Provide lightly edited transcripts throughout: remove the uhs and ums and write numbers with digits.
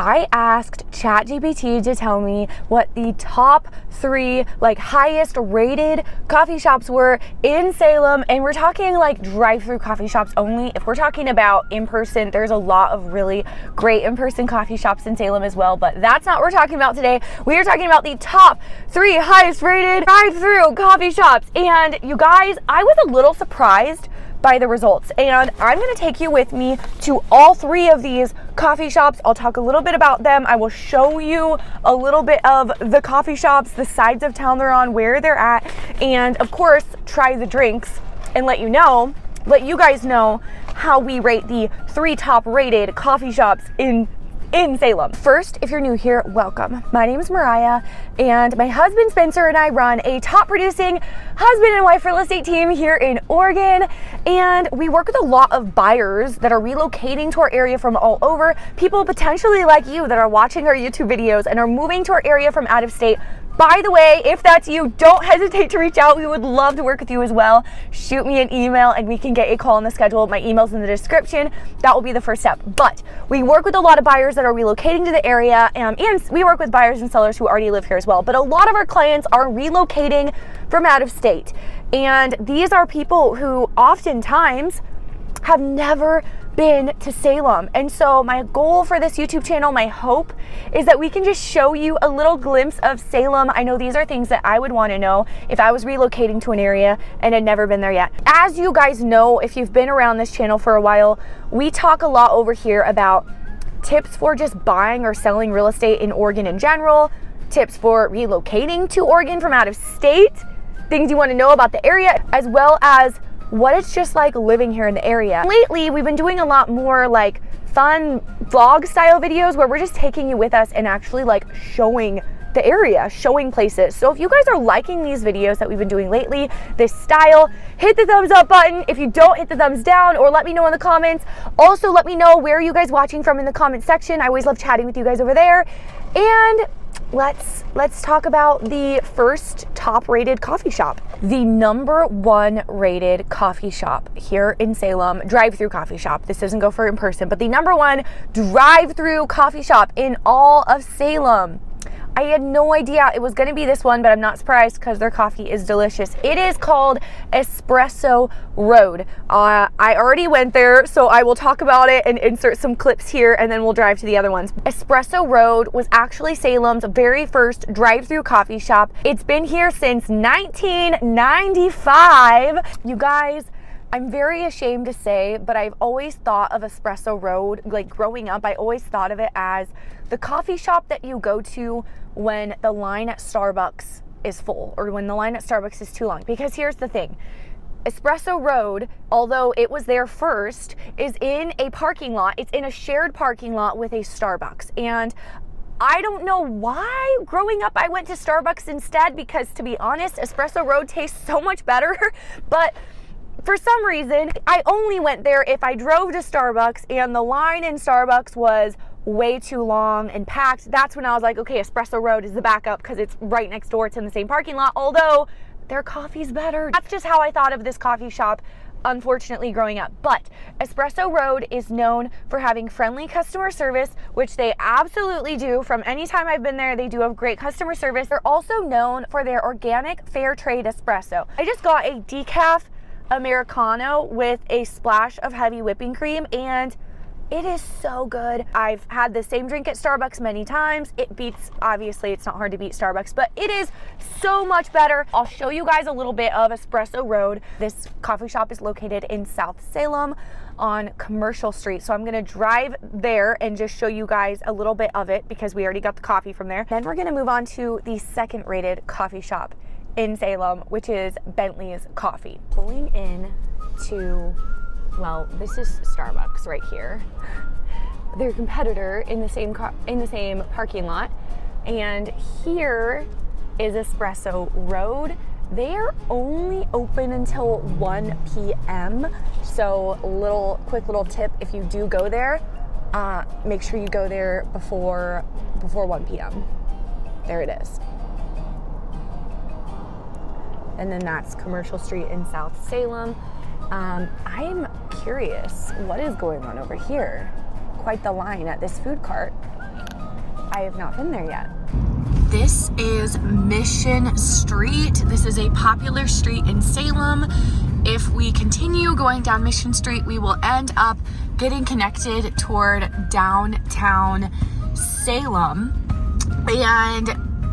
I asked ChatGPT to tell me what the top 3 highest rated coffee shops were in Salem, and we're talking drive-through coffee shops only. If we're talking about in-person, there's a lot of really great in-person coffee shops in Salem as well, but that's not what we're talking about today. We are talking about the top 3 highest rated drive-through coffee shops. And you guys, I was a little surprised by the results, and I'm going to take you with me to all 3 of these coffee shops. I'll talk a little bit about them. I will show you a little bit of the coffee shops, the sides of town they're on, where they're at, and of course try the drinks and let you guys know how we rate the 3 top rated coffee shops in Salem. First, if you're new here, welcome. My name is Mariah, and my husband Spencer and I run a top producing husband and wife real estate team here in Oregon, and we work with a lot of buyers that are relocating to our area from all over, people potentially like you that are watching our YouTube videos and are moving to our area from out of state. By the way, if that's you, don't hesitate to reach out. We would love to work with you as well. Shoot me an email and we can get a call on the schedule. My email's in the description. That will be the first step. But we work with a lot of buyers that are relocating to the area, and we work with buyers and sellers who already live here as well. But a lot of our clients are relocating from out of state. And these are people who oftentimes have never been to Salem. And so my goal for this YouTube channel, my hope, is that we can just show you a little glimpse of Salem. I know these are things that I would want to know if I was relocating to an area and had never been there yet. As you guys know, if you've been around this channel for a while, we talk a lot over here about tips for just buying or selling real estate in Oregon in general, tips for relocating to Oregon from out of state, things you want to know about the area, as well as what it's just like living here in the area. Lately, we've been doing a lot more fun vlog style videos where we're just taking you with us and actually showing the area, showing places. So if you guys are liking these videos that we've been doing lately, this style, hit the thumbs up button. If you don't, hit the thumbs down, or let me know in the comments. Also, let me know where are you guys watching from in the comment section. I always love chatting with you guys over there. And let's talk about the first top rated coffee shop. The number 1 rated coffee shop here in Salem, drive-through coffee shop. This doesn't go for in person, but the number 1 drive-through coffee shop in all of Salem. I had no idea it was going to be this one, but I'm not surprised because their coffee is delicious. It is called Espresso Road. I already went there, so I will talk about it and insert some clips here, and then we'll drive to the other ones. Espresso Road was actually Salem's very first drive-through coffee shop. It's been here since 1995. You guys, I'm very ashamed to say, but I've always thought of Espresso Road, growing up, I always thought of it as the coffee shop that you go to when the line at Starbucks is full, or when the line at Starbucks is too long. Because here's the thing, Espresso Road, although it was there first, is in a parking lot. It's in a shared parking lot with a Starbucks. And I don't know why growing up I went to Starbucks instead, because to be honest, Espresso Road tastes so much better. But for some reason, I only went there if I drove to Starbucks and the line in Starbucks was way too long and packed. That's when I was like, okay, Espresso Road is the backup because it's right next door. It's in the same parking lot, although their coffee's better. That's just how I thought of this coffee shop, unfortunately, growing up. But Espresso Road is known for having friendly customer service, which they absolutely do. From any time I've been there, they do have great customer service. They're also known for their organic fair trade espresso. I just got a decaf Americano with a splash of heavy whipping cream, and it is so good. I've had the same drink at Starbucks many times. It beats, obviously it's not hard to beat Starbucks, but it is so much better. I'll show you guys a little bit of Espresso Road. This coffee shop is located in South Salem on Commercial Street. So I'm gonna drive there and just show you guys a little bit of it because we already got the coffee from there. Then we're gonna move on to the 2nd rated coffee shop in Salem, which is Bentley's Coffee. Pulling in to, well, this is Starbucks right here, their competitor in the same parking lot, and here is Espresso Road. They are only open until 1 p.m. So quick little tip, if you do go there, make sure you go there before 1 p.m. There it is. And then that's Commercial Street in South Salem. I'm curious what is going on over here. Quite the line at this food cart. I have not been there yet. This is Mission Street. This is a popular street in Salem. If we continue going down Mission Street, we will end up getting connected toward downtown Salem. And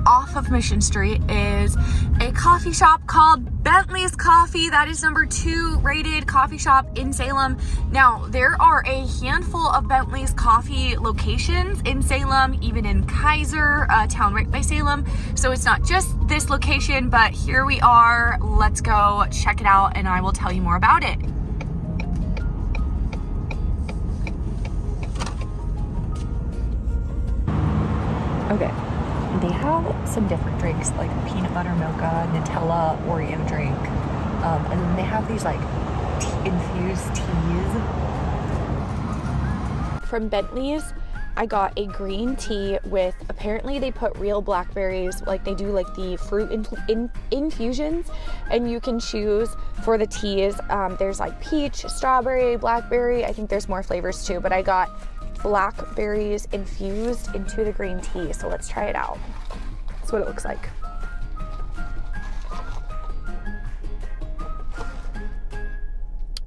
off of Mission Street is a coffee shop called Bentley's Coffee. That is number 2 rated coffee shop in Salem. Now, there are a handful of Bentley's Coffee locations in Salem, even in Kaiser, a town right by Salem. So it's not just this location, but here we are. Let's go check it out and I will tell you more about it. Okay. They have some different drinks like peanut butter mocha, Nutella, Oreo drink, and then they have these like infused teas. From Bentley's, I got a green tea with, apparently they put real blackberries, like they do like the fruit infusions, and you can choose for the teas. There's like peach, strawberry, blackberry. I think there's more flavors too, but I got blackberries infused into the green tea. So let's try it out. That's what it looks like.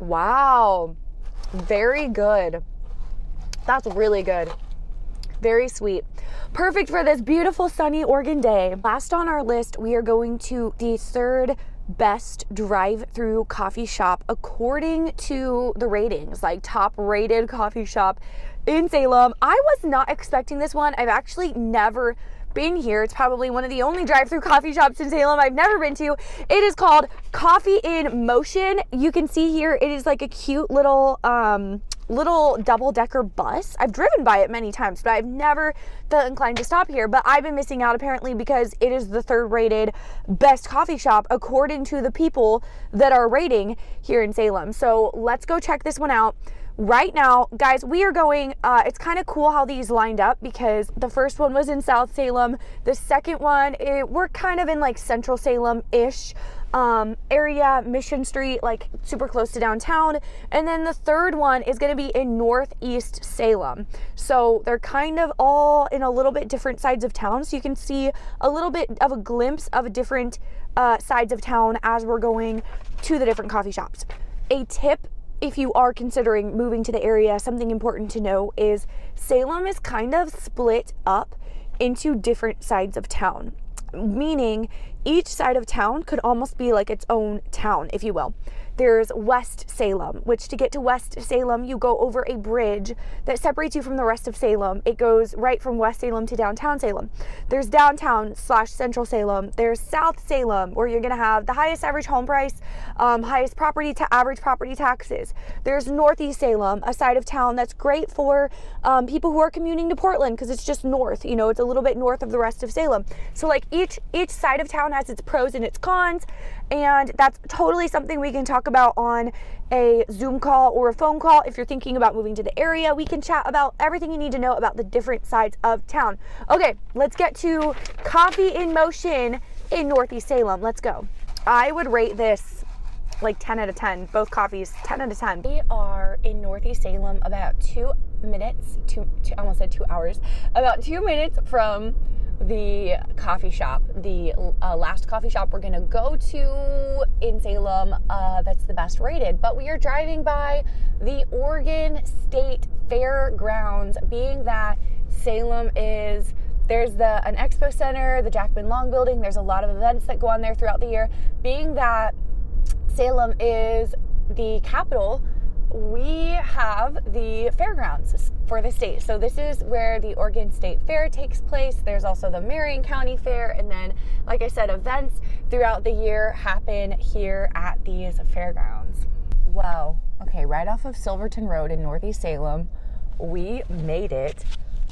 Wow, very good. That's really good. Very sweet. Perfect for this beautiful sunny Oregon day. Last on our list, we are going to the 3rd best drive-through coffee shop according to the ratings, like top rated coffee shop in Salem. I was not expecting this one. I've actually never been here. It's probably one of the only drive-through coffee shops in Salem I've never been to. It is called Coffee in Motion. You can see here it is like a cute little double-decker bus. I've driven by it many times, but I've never felt inclined to stop here. But I've been missing out apparently because it is the 3rd rated best coffee shop according to the people that are rating here in Salem. So let's go check this one out. Right now, guys, we are going, it's kind of cool how these lined up because the first one was in South Salem. The second one, we're kind of in like Central Salem-ish area, Mission Street, like super close to downtown. And then the third one is going to be in Northeast Salem. So they're kind of all in a little bit different sides of town. So you can see a little bit of a glimpse of different sides of town as we're going to the different coffee shops. A tip, if you are considering moving to the area, something important to know is Salem is kind of split up into different sides of town, meaning each side of town could almost be like its own town, if you will. There's West Salem, which to get to West Salem, you go over a bridge that separates you from the rest of Salem. It goes right from West Salem to downtown Salem. There's downtown / Central Salem. There's South Salem, where you're going to have the highest average home price, highest average property taxes. There's Northeast Salem, a side of town that's great for people who are commuting to Portland because it's just north. You know, it's a little bit north of the rest of Salem. So like each side of town has its pros and its cons, and that's totally something we can talk about on a Zoom call or a phone call. If you're thinking about moving to the area, we can chat about everything you need to know about the different sides of town. Okay, let's get to Coffee in Motion in Northeast Salem. Let's go. I would rate this like 10 out of 10, both coffees, 10 out of 10. We are in Northeast Salem about 2 minutes, I almost said 2 hours, about 2 minutes from the coffee shop, the last coffee shop we're gonna go to in Salem that's the best rated. But we are driving by the Oregon State Fairgrounds, being that Salem is, there's an expo center, the Jackman Long building, there's a lot of events that go on there throughout the year. Being that Salem is the capital, we have the fairgrounds for the state. So this is where the Oregon State Fair takes place. There's also the Marion County Fair, and then, like I said, events throughout the year happen here at these fairgrounds. Wow. Okay, right off of Silverton Road in Northeast Salem, we made it.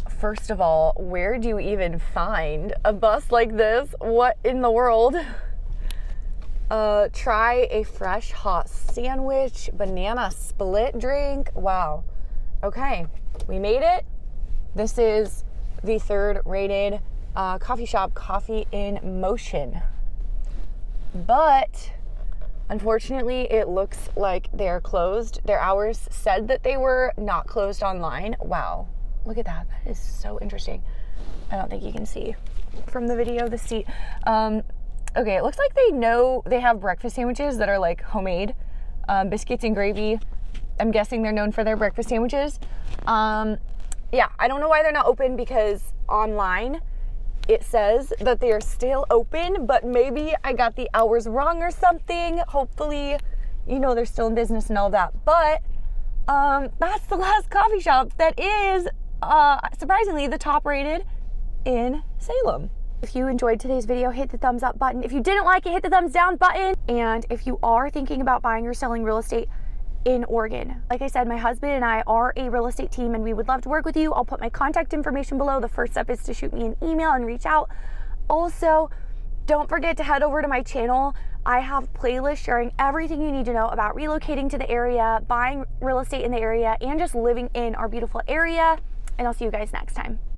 First of all, where do you even find a bus like this? What in the world? Try a fresh hot sandwich, banana split drink. Wow. Okay, we made it. This is the 3rd rated coffee shop, Coffee in Motion. But unfortunately, it looks like they're closed. Their hours said that they were not closed online. Wow, look at that. That is so interesting. I don't think you can see from the video, the seat. Okay, it looks like they have breakfast sandwiches that are like homemade, biscuits and gravy. I'm guessing they're known for their breakfast sandwiches. Yeah, I don't know why they're not open, because online it says that they are still open, but maybe I got the hours wrong or something. Hopefully, you know, they're still in business and all that. But that's the last coffee shop that is surprisingly the top rated in Salem. If you enjoyed today's video, hit the thumbs up button. If you didn't like it, hit the thumbs down button. And if you are thinking about buying or selling real estate in Oregon, like I said, my husband and I are a real estate team and we would love to work with you. I'll put my contact information below. The first step is to shoot me an email and reach out. Also, don't forget to head over to my channel. I have playlists sharing everything you need to know about relocating to the area, buying real estate in the area, and just living in our beautiful area. And I'll see you guys next time.